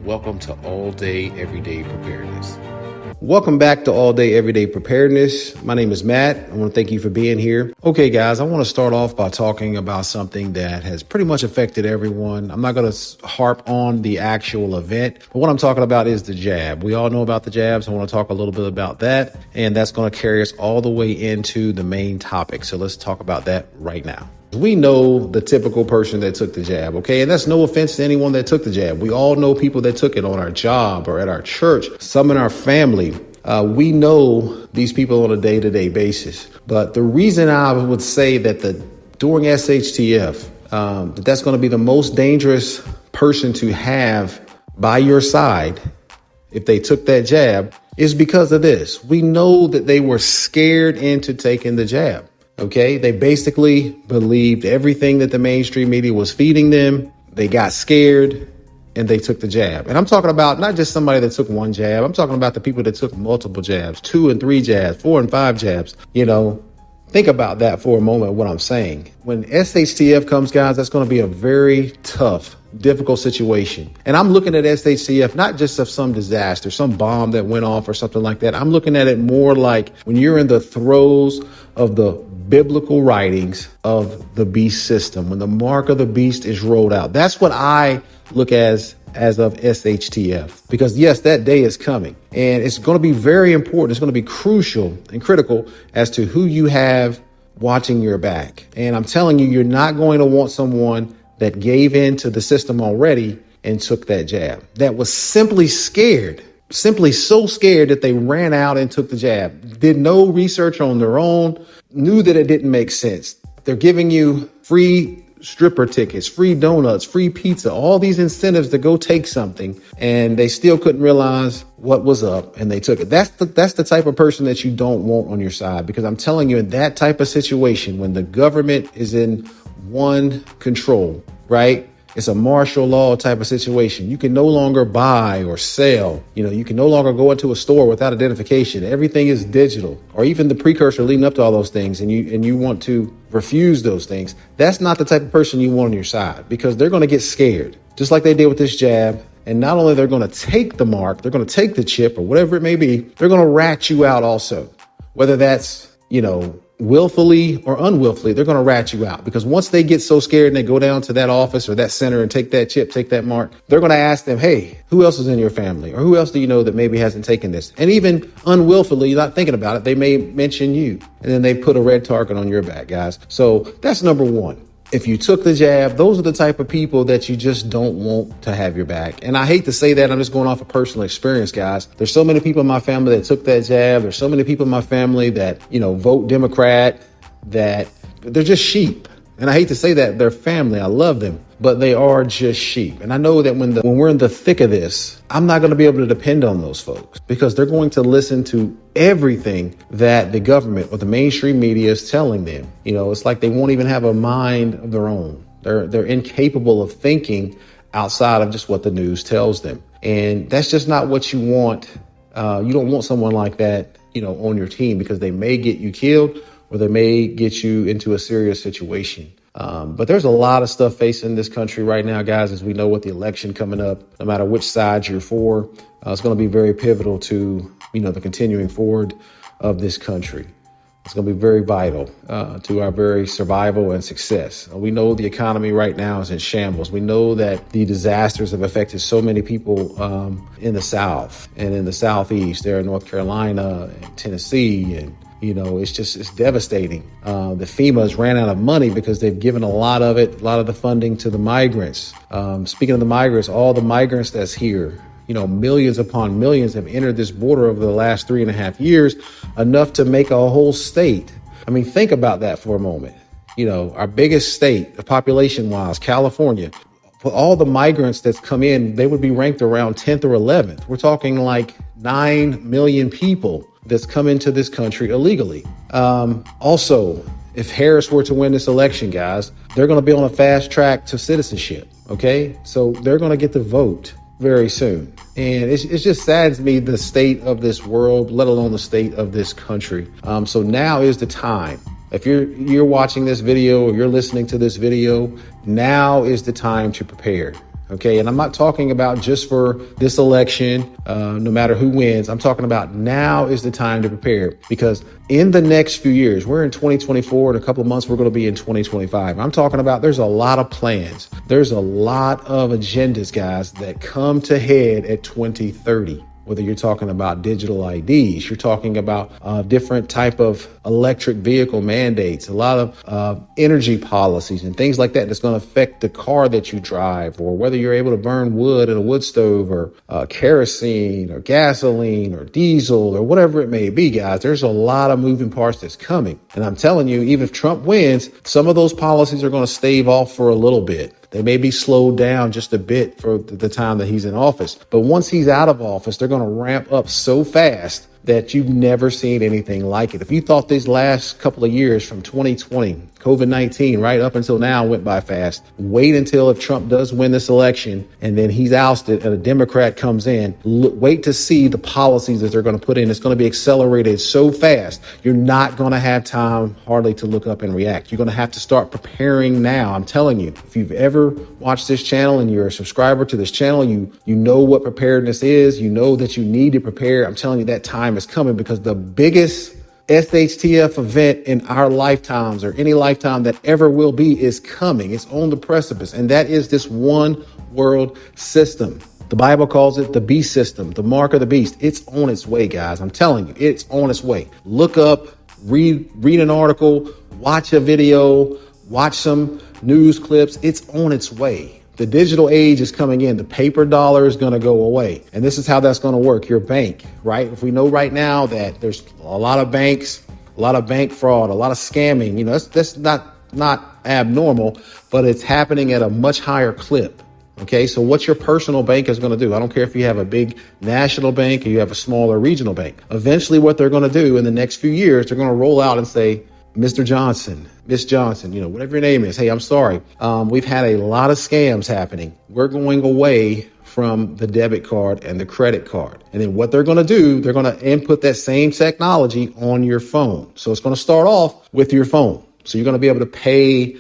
welcome to All Day, Everyday Preparedness. Welcome back to All Day Everyday Preparedness. My name is Matt. I want to thank you for being here. Okay, guys, I want to start off by talking about something that has pretty much affected everyone. I'm not going to harp on the actual event, but what I'm talking about is the jab. We all know about the jabs. I want to talk a little bit about that, and that's going to carry us all the way into the main topic. So let's talk about that right now. We know the typical person that took the jab, okay? And that's no offense to anyone that took the jab. We all know people that took it on our job or at our church, some in our family. We know these people on a day-to-day basis. But the reason I would say that during SHTF, that's going to be the most dangerous person to have by your side if they took that jab is because of this. We know that they were scared into taking the jab. Okay, they basically believed everything that the mainstream media was feeding them. They got scared and they took the jab. And I'm talking about not just somebody that took one jab. I'm talking about the people that took multiple jabs, 2 and 3 jabs, 4 and 5 jabs. You know, think about that for a moment, what I'm saying. When SHTF comes, guys, that's going to be a very tough, difficult situation. And I'm looking at SHTF not just of some disaster, some bomb that went off or something like that. I'm looking at it more like when you're in the throes of the biblical writings of the beast system, when the mark of the beast is rolled out. That's what I look as of SHTF, because yes, that day is coming and it's going to be very important. It's going to be crucial and critical as to who you have watching your back. And I'm telling you, you're not going to want someone that gave in to the system already and took that jab, that was simply scared, simply so scared that they ran out and took the jab, did no research on their own, knew that it didn't make sense. They're giving you free stripper tickets, free donuts, free pizza, all these incentives to go take something, and they still couldn't realize what was up and they took it. That's the type of person that you don't want on your side, because I'm telling you, in that type of situation, when the government is in one control, right? It's a martial law type of situation. You can no longer buy or sell. You can no longer go into a store without identification. Everything is digital, or even the precursor leading up to all those things. And you want to refuse those things. That's not the type of person you want on your side, because they're going to get scared, just like they did with this jab. And not only they're going to take the mark, they're going to take the chip or whatever it may be. They're going to rat you out also, whether that's, willfully or unwillfully. They're going to rat you out, because once they get so scared and they go down to that office or that center and take that chip, take that mark, they're going to ask them, hey, who else is in your family? Or who else do you know that maybe hasn't taken this? And even unwillfully, not thinking about it, they may mention you, and then they put a red target on your back, guys. So that's number one. If you took the jab, those are the type of people that you just don't want to have your back. And I hate to say that. I'm just going off of personal experience, guys. There's so many people in my family that took that jab. There's so many people in my family that, vote Democrat, that they're just sheep. And I hate to say that, they're family. I love them, but they are just sheep. And I know that when we're in the thick of this, I'm not going to be able to depend on those folks, because they're going to listen to everything that the government or the mainstream media is telling them. It's like they won't even have a mind of their own. They're incapable of thinking outside of just what the news tells them. And that's just not what you want. You don't want someone like that, on your team, because they may get you killed or they may get you into a serious situation. But there's a lot of stuff facing this country right now, guys, as we know, with the election coming up. No matter which side you're for, it's going to be very pivotal to, the continuing forward of this country. It's going to be very vital to our very survival and success. We know the economy right now is in shambles. We know that the disasters have affected so many people in the South and in the Southeast, there in North Carolina and Tennessee, and it's devastating. The FEMA's ran out of money because they've given a lot of the funding to the migrants. Speaking of the migrants, all the migrants that's here, millions upon millions have entered this border over the last 3.5 years, enough to make a whole state. I mean, think about that for a moment. Our biggest state, population-wise, California, for all the migrants that's come in, they would be ranked around 10th or 11th. We're talking like 9 million people that's come into this country illegally. Also, if Harris were to win this election, guys, they're going to be on a fast track to citizenship. Okay, so they're going to get the vote very soon. And it just saddens me, the state of this world, let alone the state of this country. So now is the time. If you're watching this video or you're listening to this video, now is the time to prepare. Okay. And I'm not talking about just for this election, no matter who wins. I'm talking about now is the time to prepare, because in the next few years, we're in 2024. In a couple of months, we're going to be in 2025. I'm talking about there's a lot of plans. There's a lot of agendas, guys, that come to head at 2030. Whether you're talking about digital IDs, you're talking about different type of electric vehicle mandates, a lot of energy policies and things like that that's going to affect the car that you drive, or whether you're able to burn wood in a wood stove, or kerosene or gasoline or diesel or whatever it may be, guys. There's a lot of moving parts that's coming. And I'm telling you, even if Trump wins, some of those policies are going to stave off for a little bit. They may be slowed down just a bit for the time that he's in office. But once he's out of office, they're going to ramp up so fast that you've never seen anything like it. If you thought these last couple of years from 2020, COVID-19, right up until now went by fast, wait until if Trump does win this election and then he's ousted and a Democrat comes in, wait to see the policies that they're going to put in. It's going to be accelerated so fast. You're not going to have time hardly to look up and react. You're going to have to start preparing now. I'm telling you, if you've ever watched this channel and you're a subscriber to this channel, you know what preparedness is. You know that you need to prepare. I'm telling you, that time is coming, because the biggest SHTF event in our lifetimes, or any lifetime that ever will be, is coming. It's on the precipice. And that is this one world system. The Bible calls it the beast system, the mark of the beast. It's on its way, guys. I'm telling you, it's on its way. Look up, read an article, watch a video, watch some news clips. It's on its way. The digital age is coming in. The paper dollar is going to go away. And this is how that's going to work. Your bank, right? If we know right now that there's a lot of banks, a lot of bank fraud, a lot of scamming, that's not abnormal, but it's happening at a much higher clip. Okay, so what your personal bank is going to do, I don't care if you have a big national bank or you have a smaller regional bank. Eventually, what they're going to do in the next few years, they're going to roll out and say, Mr. Johnson, Miss Johnson, whatever your name is. Hey, I'm sorry. We've had a lot of scams happening. We're going away from the debit card and the credit card. And then what they're going to do, they're going to input that same technology on your phone. So it's going to start off with your phone. So you're going to be able to pay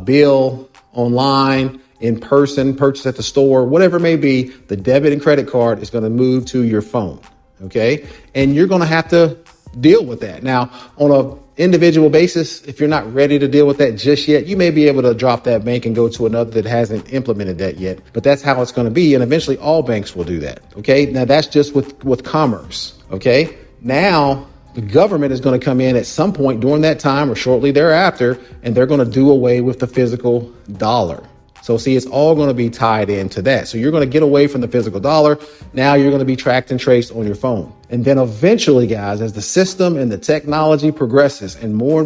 bill online, in person, purchase at the store, whatever it may be. The debit and credit card is going to move to your phone. Okay. And you're going to have to deal with that. Now, on a individual basis, if you're not ready to deal with that just yet, you may be able to drop that bank and go to another that hasn't implemented that yet. But that's how it's going to be. And eventually all banks will do that. Okay. Now that's just with commerce. Okay. Now the government is going to come in at some point during that time or shortly thereafter, and they're going to do away with the physical dollar. So see, it's all going to be tied into that. So you're going to get away from the physical dollar. Now you're going to be tracked and traced on your phone. And then eventually, guys, as the system and the technology progresses and more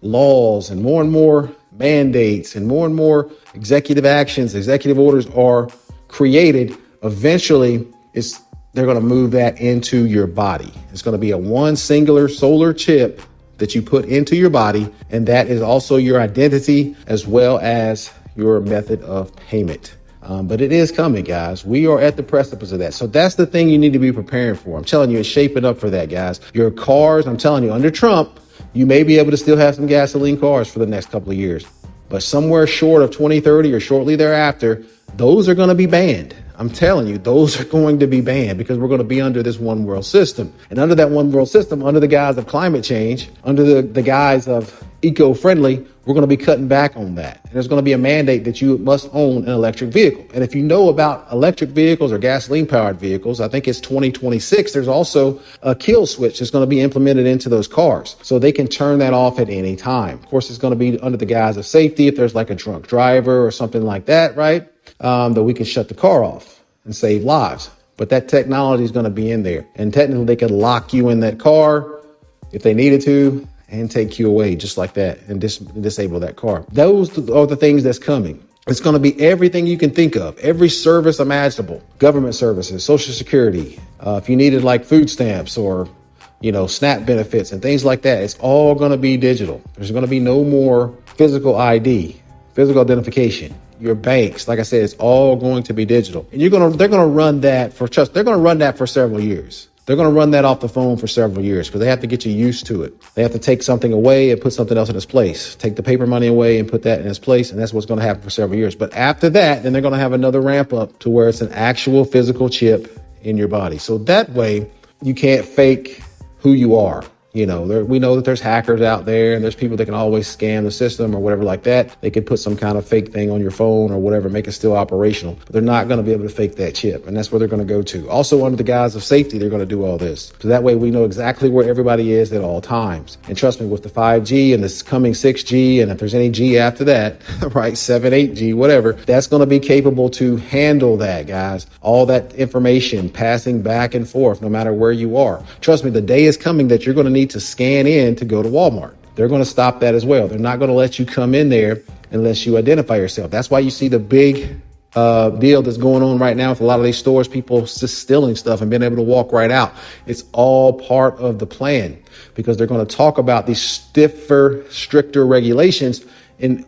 laws and more mandates and more executive actions, executive orders are created, eventually they're going to move that into your body. It's going to be a one singular solar chip that you put into your body. And that is also your identity as well as your method of payment. But it is coming, guys. We are at the precipice of that. So that's the thing you need to be preparing for. I'm telling you, it's shaping up for that, guys. Your cars, I'm telling you, under Trump, you may be able to still have some gasoline cars for the next couple of years. But somewhere short of 2030 or shortly thereafter, those are going to be banned. I'm telling you, those are going to be banned, because we're going to be under this one world system. And under that one world system, under the guise of climate change, under the guise of eco-friendly, we're going to be cutting back on that. And there's going to be a mandate that you must own an electric vehicle. And if you know about electric vehicles or gasoline powered vehicles, I think it's 2026. There's also a kill switch that's going to be implemented into those cars, so they can turn that off at any time. Of course, it's going to be under the guise of safety. If there's like a drunk driver or something like that, right? That we can shut the car off and save lives. But that technology is going to be in there. And technically they could lock you in that car if they needed to and take you away just like that and disable that car. Those are the things that's coming. It's going to be everything you can think of, every service imaginable, government services, Social Security. If you needed like food stamps or, SNAP benefits and things like that, it's all going to be digital. There's going to be no more physical ID, physical identification. Your banks, like I said, it's all going to be digital. And they're going to run that for several years. They're going to run that off the phone for several years because they have to get you used to it. They have to take something away and put something else in its place. Take the paper money away and put that in its place. And that's what's going to happen for several years. But after that, then they're going to have another ramp up to where it's an actual physical chip in your body. So that way you can't fake who you are. You know, we know that there's hackers out there and there's people that can always scam the system or whatever like that. They could put some kind of fake thing on your phone or whatever, make it still operational. But they're not going to be able to fake that chip. And that's where they're going to go to. Also, under the guise of safety, they're going to do all this. So that way we know exactly where everybody is at all times. And trust me, with the 5G and this coming 6G, and if there's any G after that, right, 7, 8G, whatever, that's going to be capable to handle that, guys. All that information passing back and forth, no matter where you are. Trust me, the day is coming that you're going to need to scan in to go to Walmart. They're going to stop that as well. They're not going to let you come in there unless you identify yourself. That's why you see the big deal that's going on right now with a lot of these stores, people just stealing stuff and being able to walk right out. It's all part of the plan because they're going to talk about these stiffer, stricter regulations in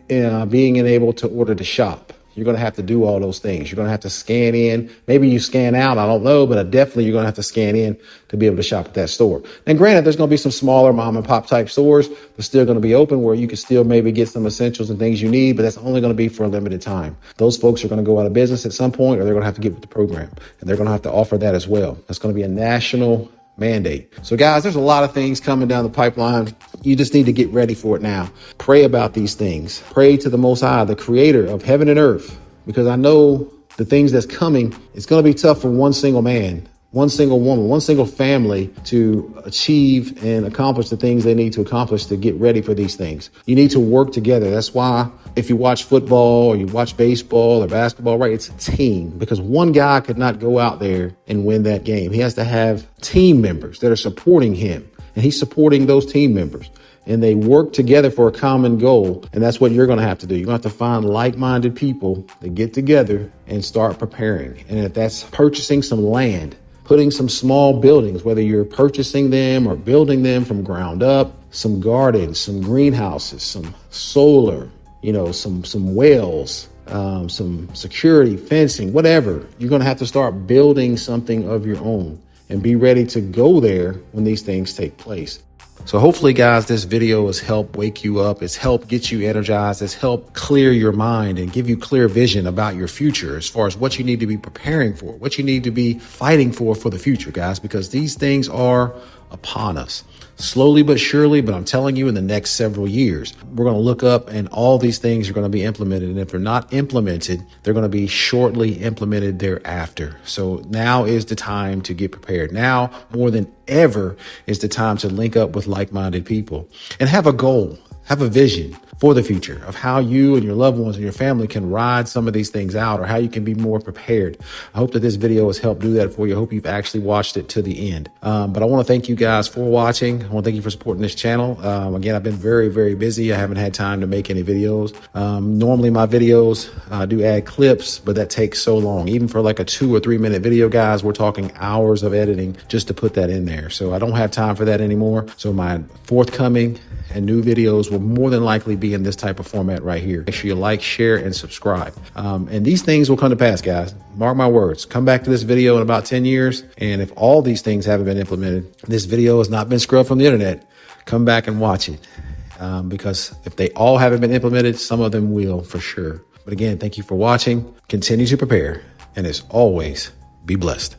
being able to order to shop. You're going to have to do all those things. You're going to have to scan in. Maybe you scan out. I don't know, but definitely you're going to have to scan in to be able to shop at that store. And granted, there's going to be some smaller mom and pop type stores that's still going to be open where you can still maybe get some essentials and things you need, but that's only going to be for a limited time. Those folks are going to go out of business at some point or they're going to have to get with the program and they're going to have to offer that as well. That's going to be a national mandate. So guys, there's a lot of things coming down the pipeline. You just need to get ready for it now. Pray about these things. Pray to the Most High, the creator of heaven and earth, because I know the things that's coming, it's going to be tough for one single man, one single woman, one single family to achieve and accomplish the things they need to accomplish to get ready for these things. You need to work together. That's why if you watch football or you watch baseball or basketball, right, it's a team because one guy could not go out there and win that game. He has to have team members that are supporting him and he's supporting those team members. And they work together for a common goal. And that's what you're going to have to do. You're going to have to find like-minded people that get together and start preparing. And if that's purchasing some land, putting some small buildings, whether you're purchasing them or building them from ground up, some gardens, some greenhouses, some solar, you know, some wells, some security, fencing, whatever. You're going to have to start building something of your own and be ready to go there when these things take place. So hopefully, guys, this video has helped wake you up. It's helped get you energized. It's helped clear your mind and give you clear vision about your future as far as what you need to be preparing for, what you need to be fighting for the future, guys, because these things are upon us. Slowly but surely, but I'm telling you, in the next several years, we're going to look up and all these things are going to be implemented. And if they're not implemented, they're going to be shortly implemented thereafter. So now is the time to get prepared. Now, more than ever, is the time to link up with like-minded people and have a goal, have a vision for the future of how you and your loved ones and your family can ride some of these things out or how you can be more prepared. I hope that this video has helped do that for you. I hope you've actually watched it to the end. But I want to thank you guys for watching. I want to thank you for supporting this channel. Again, I've been very, very busy. I haven't had time to make any videos. Normally my videos do add clips, but that takes so long. Even for like a 2 or 3 minute video, guys, we're talking hours of editing just to put that in there. So I don't have time for that anymore. So my forthcoming and new videos will more than likely be in this type of format right here. Make sure you like, share, and subscribe. And these things will come to pass, guys. Mark my words. Come back to this video in about 10 years. And if all these things haven't been implemented, this video has not been scrubbed from the internet, come back and watch it. Because if they all haven't been implemented, some of them will for sure. But again, thank you for watching. Continue to prepare. And as always, be blessed.